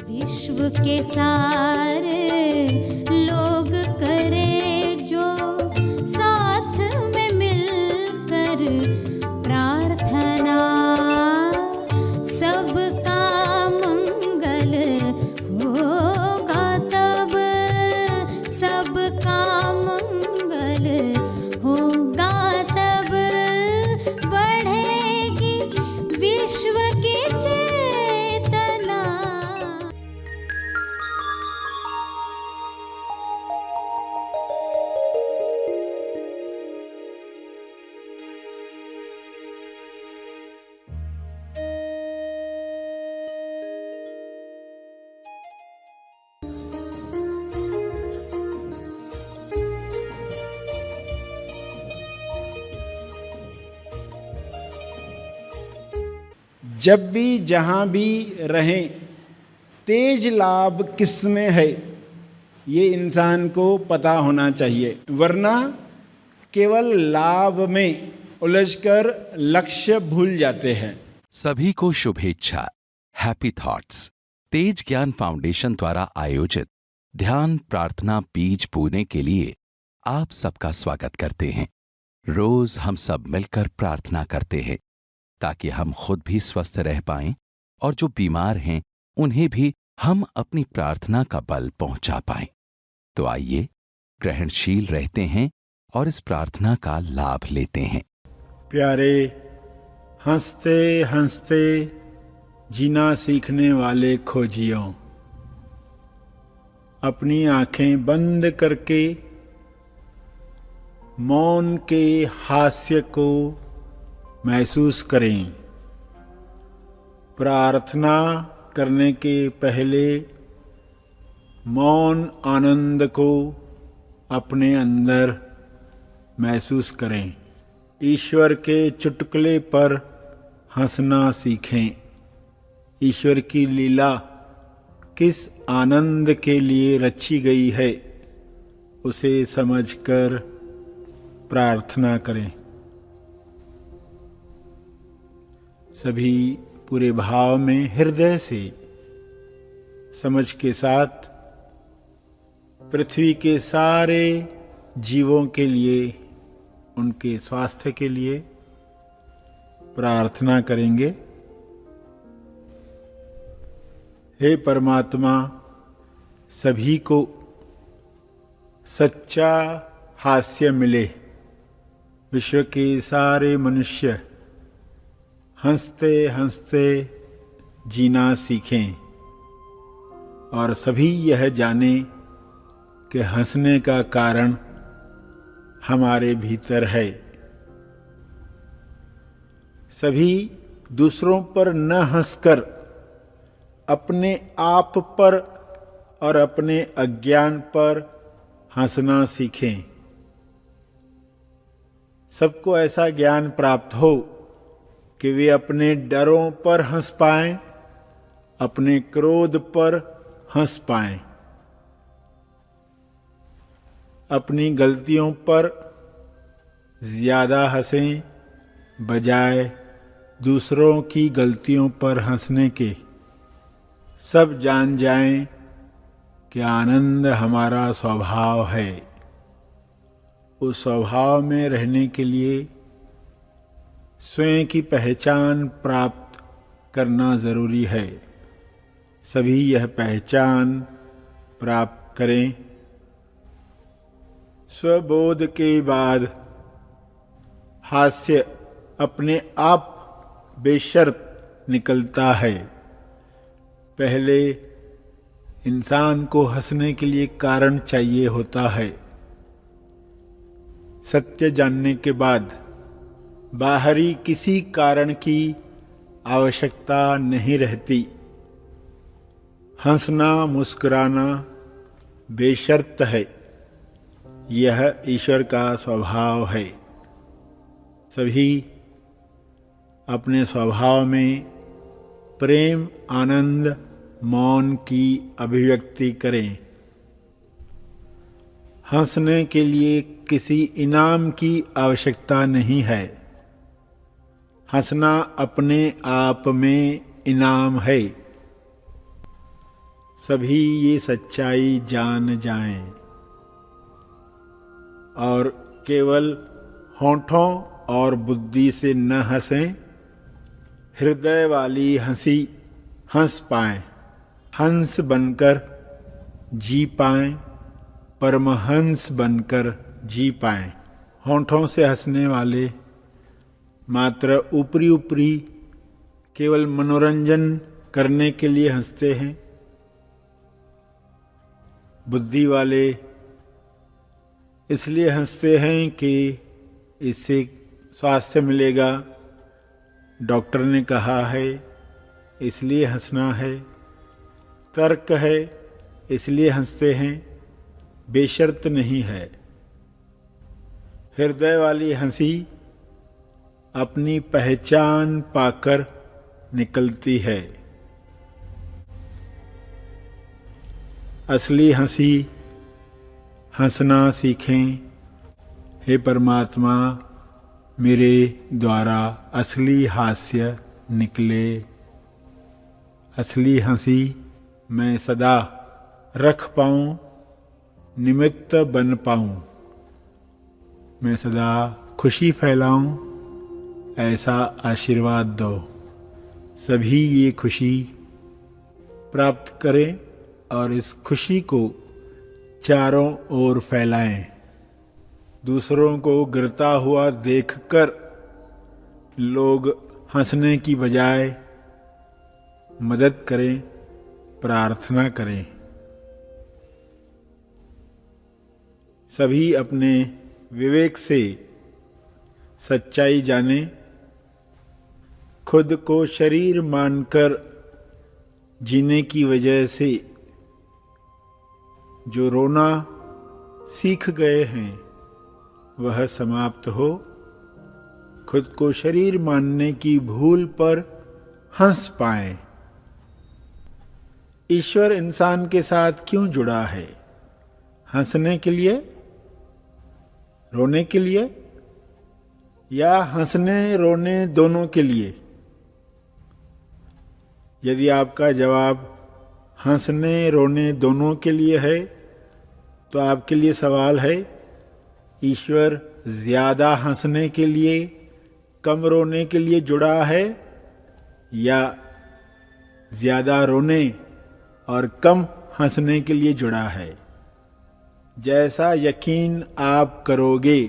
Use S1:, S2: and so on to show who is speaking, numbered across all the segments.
S1: विश्व के सारे लोग करे जो साथ में मिलकर प्रार्थना, सबका मंगल होगा तब, सबका मंगल होगा तब, बढ़ेगी विश्व की चेतना।
S2: जब भी जहाँ भी रहें, तेज लाभ किस में है ये इंसान को पता होना चाहिए, वरना केवल लाभ में उलझकर लक्ष्य भूल जाते हैं।
S3: सभी को शुभेच्छा। हैप्पी थॉट्स तेज ज्ञान फाउंडेशन द्वारा आयोजित ध्यान प्रार्थना बीज बोने के लिए आप सबका स्वागत करते हैं। रोज हम सब मिलकर प्रार्थना करते हैं ताकि हम खुद भी स्वस्थ रह पाएं और जो बीमार हैं उन्हें भी हम अपनी प्रार्थना का बल पहुंचा पाएं। तो आइए ग्रहणशील रहते हैं और इस प्रार्थना का लाभ लेते हैं।
S2: प्यारे, हंसते हंसते जीना सीखने वाले खोजियों, अपनी आंखें बंद करके मौन के हास्य को महसूस करें। प्रार्थना करने के पहले मौन आनंद को अपने अंदर महसूस करें। ईश्वर के चुटकुले पर हंसना सीखें। ईश्वर की लीला किस आनंद के लिए रची गई है उसे समझकर प्रार्थना करें। सभी पूरे भाव में हृदय से समझ के साथ पृथ्वी के सारे जीवों के लिए, उनके स्वास्थ्य के लिए प्रार्थना करेंगे। हे परमात्मा, सभी को सच्चा हास्य मिले। विश्व के सारे मनुष्य हंसते हंसते जीना सीखें और सभी यह जाने कि हंसने का कारण हमारे भीतर है। सभी दूसरों पर न हंसकर अपने आप पर और अपने अज्ञान पर हंसना सीखें। सबको ऐसा ज्ञान प्राप्त हो कि वे अपने डरों पर हंस पाएं, अपने क्रोध पर हंस पाएं, अपनी गलतियों पर ज्यादा हंसें बजाय दूसरों की गलतियों पर हंसने के। सब जान जाएं कि आनंद हमारा स्वभाव है। उस स्वभाव में रहने के लिए स्वयं की पहचान प्राप्त करना जरूरी है। सभी यह पहचान प्राप्त करें। स्वबोध के बाद हास्य अपने आप बेशर्त निकलता है। पहले इंसान को हंसने के लिए कारण चाहिए होता है। सत्य जानने के बाद बाहरी किसी कारण की आवश्यकता नहीं रहती। हंसना मुस्कुराना बेशर्त है। यह ईश्वर का स्वभाव है। सभी अपने स्वभाव में प्रेम, आनंद, मौन की अभिव्यक्ति करें। हंसने के लिए किसी इनाम की आवश्यकता नहीं है। हंसना अपने आप में इनाम है। सभी ये सच्चाई जान जाएं और केवल होंठों और बुद्धि से न हंसें, हृदय वाली हंसी हंस पाएं, हंस बनकर जी पाएं, परमहंस बनकर जी पाएं। होंठों से हंसने वाले मात्र ऊपरी ऊपरी केवल मनोरंजन करने के लिए हंसते हैं। बुद्धि वाले इसलिए हंसते हैं कि इससे स्वास्थ्य मिलेगा, डॉक्टर ने कहा है इसलिए हंसना है, तर्क है इसलिए हंसते हैं, बेशर्त नहीं है। हृदय वाली हंसी अपनी पहचान पाकर निकलती है। असली हंसी हंसना सीखें। हे परमात्मा, मेरे द्वारा असली हास्य निकले, असली हंसी मैं सदा रख पाऊं, निमित्त बन पाऊं, मैं सदा खुशी फैलाऊं, ऐसा आशीर्वाद दो। सभी ये खुशी प्राप्त करें और इस खुशी को चारों ओर फैलाएं। दूसरों को गिरता हुआ देखकर लोग हंसने की बजाय मदद करें, प्रार्थना करें। सभी अपने विवेक से सच्चाई जानें, खुद को शरीर मानकर जीने की वजह से जो रोना सीख गए हैं वह समाप्त हो। खुद को शरीर मानने की भूल पर हंस पाएं। ईश्वर इंसान के साथ क्यों जुड़ा है? हंसने के लिए, रोने के लिए, या हंसने रोने दोनों के लिए? यदि आपका जवाब हंसने रोने दोनों के लिए है तो आपके लिए सवाल है, ईश्वर ज्यादा हंसने के लिए कम रोने के लिए जुड़ा है या ज्यादा रोने और कम हंसने के लिए जुड़ा है? जैसा यकीन आप करोगे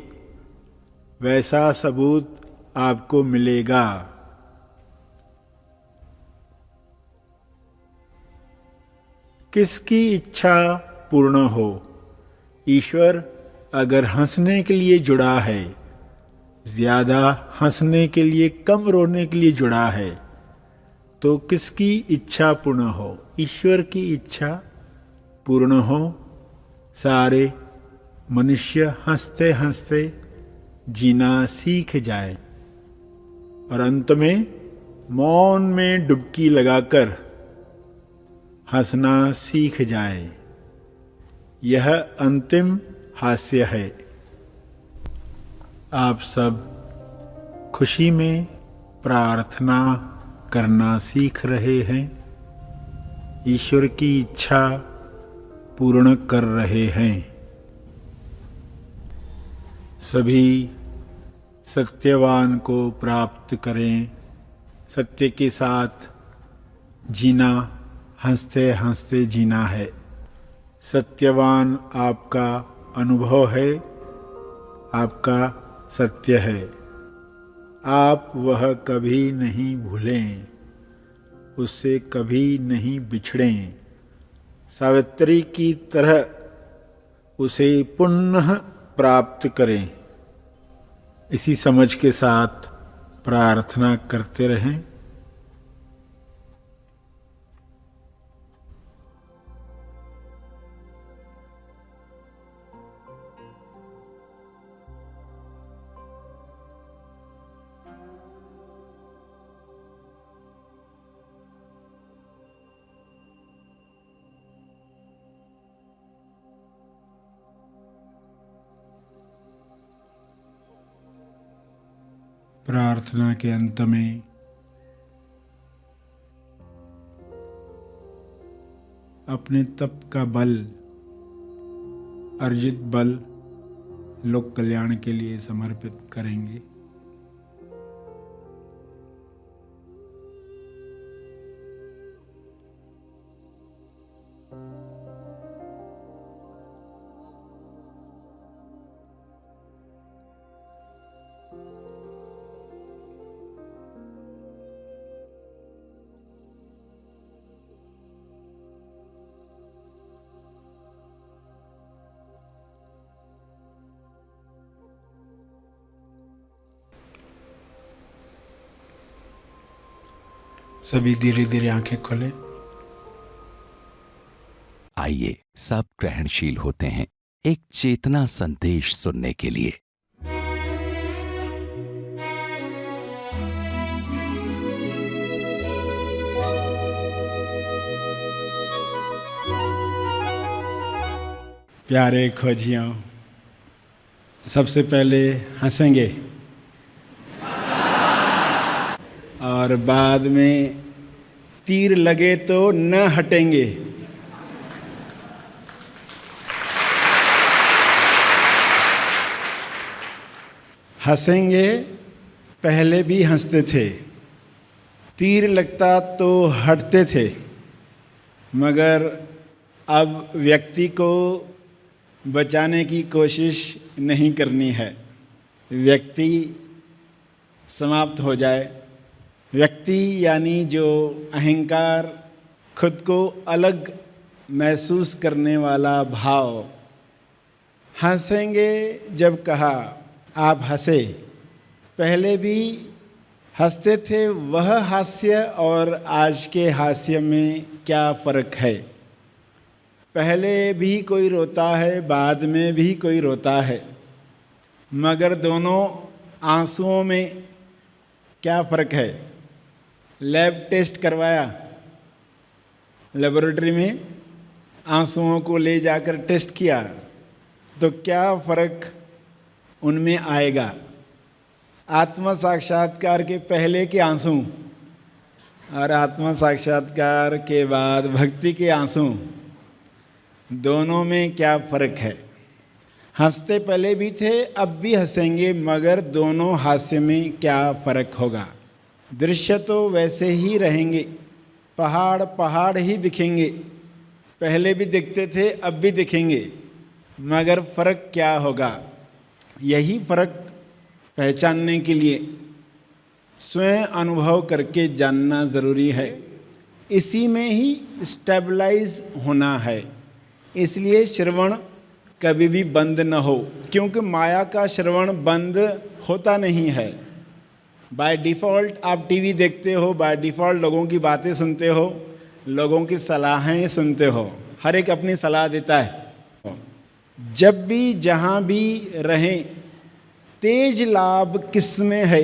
S2: वैसा सबूत आपको मिलेगा। किसकी इच्छा पूर्ण हो? ईश्वर अगर हंसने के लिए जुड़ा है, ज्यादा हंसने के लिए कम रोने के लिए जुड़ा है, तो किसकी इच्छा पूर्ण हो? ईश्वर की इच्छा पूर्ण हो, सारे मनुष्य हंसते हंसते जीना सीख जाएं और अंत में मौन में डुबकी लगाकर हंसना सीख जाएं। यह अंतिम हास्य है। आप सब खुशी में प्रार्थना करना सीख रहे हैं, ईश्वर की इच्छा पूर्ण कर रहे हैं। सभी सत्यवान को प्राप्त करें। सत्य के साथ जीना, हंसते हंसते जीना है। सत्यवान आपका अनुभव है, आपका सत्य है। आप वह कभी नहीं भूलें, उससे कभी नहीं बिछड़ें। सावित्री की तरह उसे पुनः प्राप्त करें। इसी समझ के साथ प्रार्थना करते रहें। प्रार्थना के अंत में अपने तप का बल, अर्जित बल लोक कल्याण के लिए समर्पित करेंगे। सभी धीरे धीरे आंखें खोले।
S3: आइए सब ग्रहणशील होते हैं एक चेतना संदेश सुनने के लिए।
S2: प्यारे खोजियों, सबसे पहले हंसेंगे और बाद में तीर लगे तो न हटेंगे। हंसेंगे, पहले भी हंसते थे, तीर लगता तो हटते थे, मगर अब व्यक्ति को बचाने की कोशिश नहीं करनी है। व्यक्ति समाप्त हो जाए। व्यक्ति यानी जो अहंकार, खुद को अलग महसूस करने वाला भाव। हंसेंगे जब कहा, आप हंसे, पहले भी हंसते थे, वह हास्य और आज के हास्य में क्या फ़र्क है? पहले भी कोई रोता है, बाद में भी कोई रोता है, मगर दोनों आंसुओं में क्या फ़र्क है? लैब टेस्ट करवाया, लेबोरेटरी में आंसुओं को ले जाकर टेस्ट किया, तो क्या फ़र्क उनमें आएगा? आत्म साक्षात्कार के पहले के आंसू और आत्म साक्षात्कार के बाद भक्ति के आंसू, दोनों में क्या फ़र्क है? हंसते पहले भी थे, अब भी हंसेंगे, मगर दोनों हास्य में क्या फ़र्क होगा? दृश्य तो वैसे ही रहेंगे, पहाड़ पहाड़ ही दिखेंगे, पहले भी दिखते थे, अब भी दिखेंगे, मगर फ़र्क क्या होगा? यही फ़र्क पहचानने के लिए स्वयं अनुभव करके जानना ज़रूरी है। इसी में ही स्टेबलाइज होना है। इसलिए श्रवण कभी भी बंद न हो, क्योंकि माया का श्रवण बंद होता नहीं है। बाय डिफ़ॉल्ट आप टीवी देखते हो, बाय डिफ़ॉल्ट लोगों की बातें सुनते हो, लोगों की सलाहें सुनते हो, हर एक अपनी सलाह देता है। जब भी जहाँ भी रहें, तेज लाभ किस में है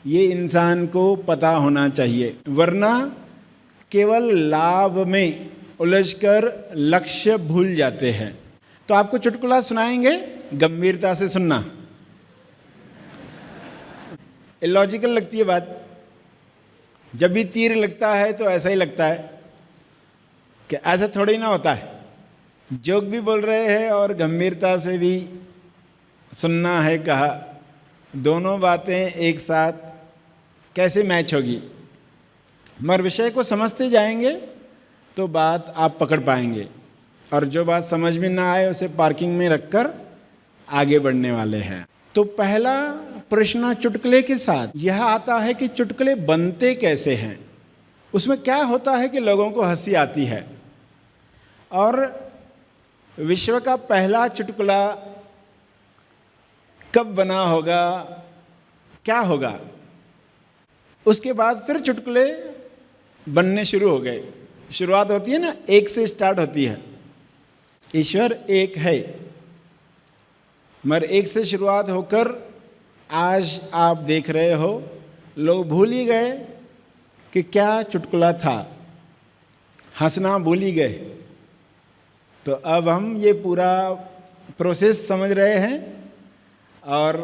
S2: ये इंसान को पता होना चाहिए, वरना केवल लाभ में उलझकर लक्ष्य भूल जाते हैं। तो आपको चुटकुला सुनाएंगे, गंभीरता से सुनना। इलॉजिकल लगती है बात। जब भी तीर लगता है तो ऐसा ही लगता है कि ऐसा थोड़ा ही ना होता है। जोक भी बोल रहे हैं और गंभीरता से भी सुनना है कहा, दोनों बातें एक साथ कैसे मैच होगी? मगर विषय को समझते जाएंगे तो बात आप पकड़ पाएंगे, और जो बात समझ में ना आए उसे पार्किंग में रखकर आगे बढ़ने वाले हैं। तो पहला प्रश्न चुटकुले के साथ यह आता है कि चुटकुले बनते कैसे हैं? उसमें क्या होता है कि लोगों को हंसी आती है? और विश्व का पहला चुटकुला कब बना होगा, क्या होगा? उसके बाद फिर चुटकुले बनने शुरू हो गए। शुरुआत होती है ना, एक से स्टार्ट होती है। ईश्वर एक है, मगर एक से शुरुआत होकर आज आप देख रहे हो लोग भूल ही गए कि क्या चुटकुला था, हंसना भूल ही गए। तो अब हम ये पूरा प्रोसेस समझ रहे हैं और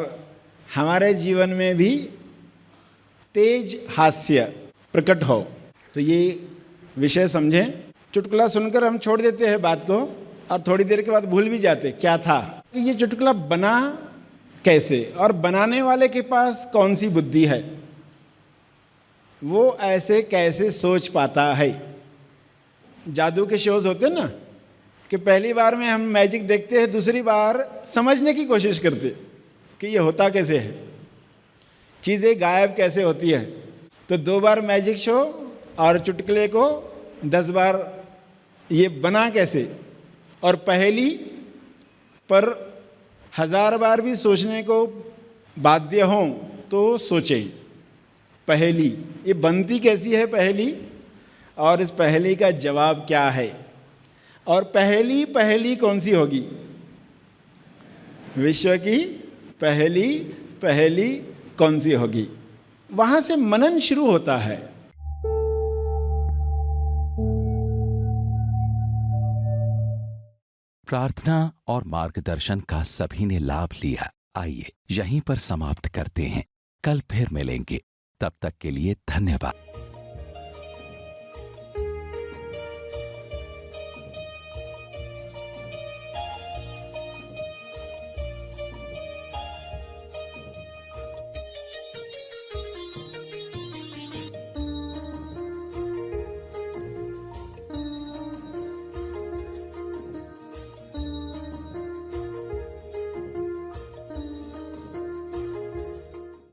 S2: हमारे जीवन में भी तेज हास्य प्रकट हो। तो ये विषय समझें। चुटकुला सुनकर हम छोड़ देते हैं बात को और थोड़ी देर के बाद भूल भी जाते क्या था। ये चुटकुला बना कैसे और बनाने वाले के पास कौन सी बुद्धि है, वो ऐसे कैसे सोच पाता है। जादू के शोज होते हैं ना कि पहली बार में हम मैजिक देखते हैं, दूसरी बार समझने की कोशिश करते कि ये होता कैसे है, चीज़ें गायब कैसे होती है। तो 2 बार मैजिक शो और चुटकुले को 10 बार ये बना कैसे। और पहेली पर 1000 बार भी सोचने को बाध्य हों तो सोचें पहेली ये बनती कैसी है पहेली, और इस पहेली का जवाब क्या है, और पहेली कौन सी होगी। विश्व की पहेली कौन सी होगी। वहां से मनन शुरू होता है।
S3: प्रार्थना और मार्गदर्शन का सभी ने लाभ लिया। आइए यहीं पर समाप्त करते हैं, कल फिर मिलेंगे, तब तक के लिए धन्यवाद।